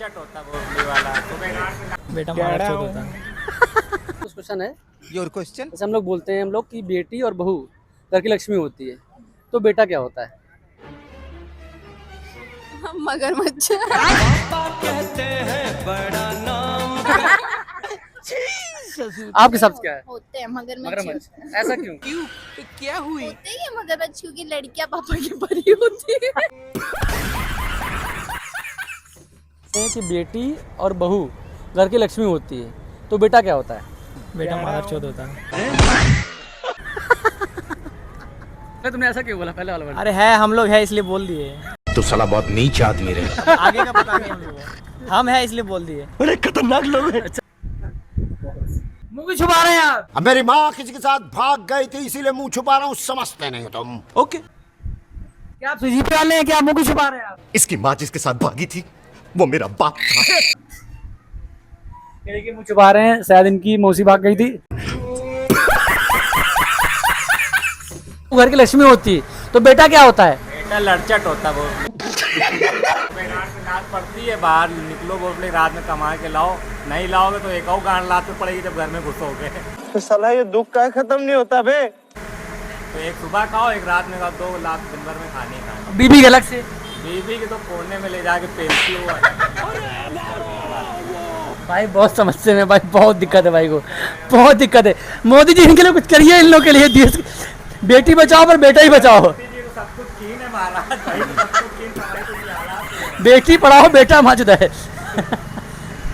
लड़चट होता भोसड़ी वाला बेटा महाराष्ट्र होता है। क्वेश्चन है, योर क्वेश्चन। जैसे हम लोग बोलते हैं हम लोग कि बेटी और बहू घर की लक्ष्मी होती है, तो बेटा क्या होता है? मगरमच्छ। आपके हिसाब से क्या है? होते हैं मगरमच्छ। मगरमच्छ। ऐसा क्यों? क्या हुई? होते ही है मगरमच्छ क्योंकि लड़कियां पापा की परी होती है। हैं कि बेटी और बहू घर की लक्ष्मी होती है, तो बेटा क्या होता है? बेटा महाराष्ट्र होता है। तुमने ऐसा क्यों बोला पहले वाला वर्ड? अरे है, हम लोग है इसलिए बोल दिए। तो साला बहुत नीच आदमी रहे। आगे का पता नहीं हम लोगों को। हम है इसलिए बोल दिए। अरे खतरनाक लोग हैं। मुंह क्यों छुपा रहे हैं आप? अब मेरी माँ किसी के साथ भाग गई थी इसीलिए मुंह छुपा रहा हूँ, समझते नहीं हो तुम। ओके। क्या आप सीजी पे वाले हैं? क्या मुंह क्यों छुपा रहे हैं आप? इसकी माँ जिसके साथ भागी थी वो मेरा बाप था। देखिए मुंह छुपा रहे हैं, शायद इनकी मौसी भाग गई थी। घर की लक्ष्मी होती है, तो बेटा क्या होता है? बेटा लड़चट होता भोसड़ी नाक पड़ती है, बाहर निकलो भोसड़ी, रात में कमा के लाओ, नहीं लाओगे तो एक और गांड लात में पड़ेगी जब घर में घुसोगे। तो साला ये दुख का खत्म नहीं होता बे। तो एक सुबह खाओ, एक रात में खाओ, 2 लाख दिन भर में खाने का। बीबी के अलग से। बीबी के तो कोने में ले जाके पेलती हुआ। भाई बहुत समस्या में, भाई बहुत दिक्कत है, भाई को बहुत दिक्कत है। मोदी जी इनके लिए कुछ करिए, इन लोगों के लिए देश बेटी बचाओ पर बेटा ही बचाओ। सब कुछ कीन है महाराज भाई, सब कुछ कीन पढ़ाई कुछ हालात है। बेटी पढ़ाओ बेटा मजद है।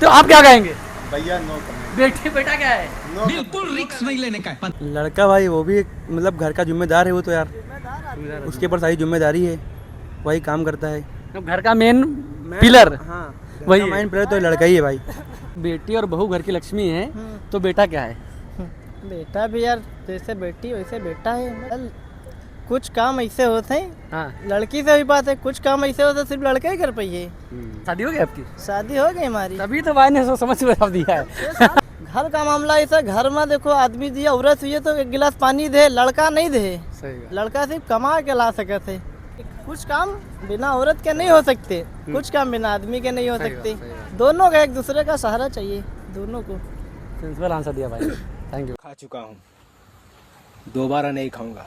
तो आप क्या कहेंगे? भैया नो बेटी बेटा क्या है? बिल्कुल रिस्क नहीं लेने का। लड़का भाई वो भी मतलब घर का जिम्मेदार है वो, तो यार उसके ऊपर सारी जिम्मेदारी है, वही काम करता है। तो घर का मेन पिलर हाँ वही वही है। माइंड प्लेयर तो लड़का ही है भाई। बेटी और बहू घर की लक्ष्मी है, तो बेटा क्या है? बेटा भी यार जैसे बेटी वैसे बेटा है। कुछ काम ऐसे होते हैं, हाँ, लड़की से भी बात है, कुछ काम ऐसे होते हैं सिर्फ लड़के ही कर पाइए। शादी हो गई आपकी? शादी हो गई हमारी। तभी तो भाई ने समझ बता दिया है। घर का मामला ऐसा, घर में देखो आदमी दिया औरत हुई है तो एक गिलास पानी दे, लड़का नहीं दे। सही बात। लड़का सिर्फ कमा के ला सके थे। कुछ काम बिना औरत के नहीं हो सकते, कुछ काम बिना आदमी के नहीं हो सही बात, सकते। सही बात। दोनों का एक दूसरे का सहारा चाहिए, दोनों को। सिंपल आंसर दिया भाई, थैंक यू। खा चुका हूँ, दोबारा नहीं खाऊंगा।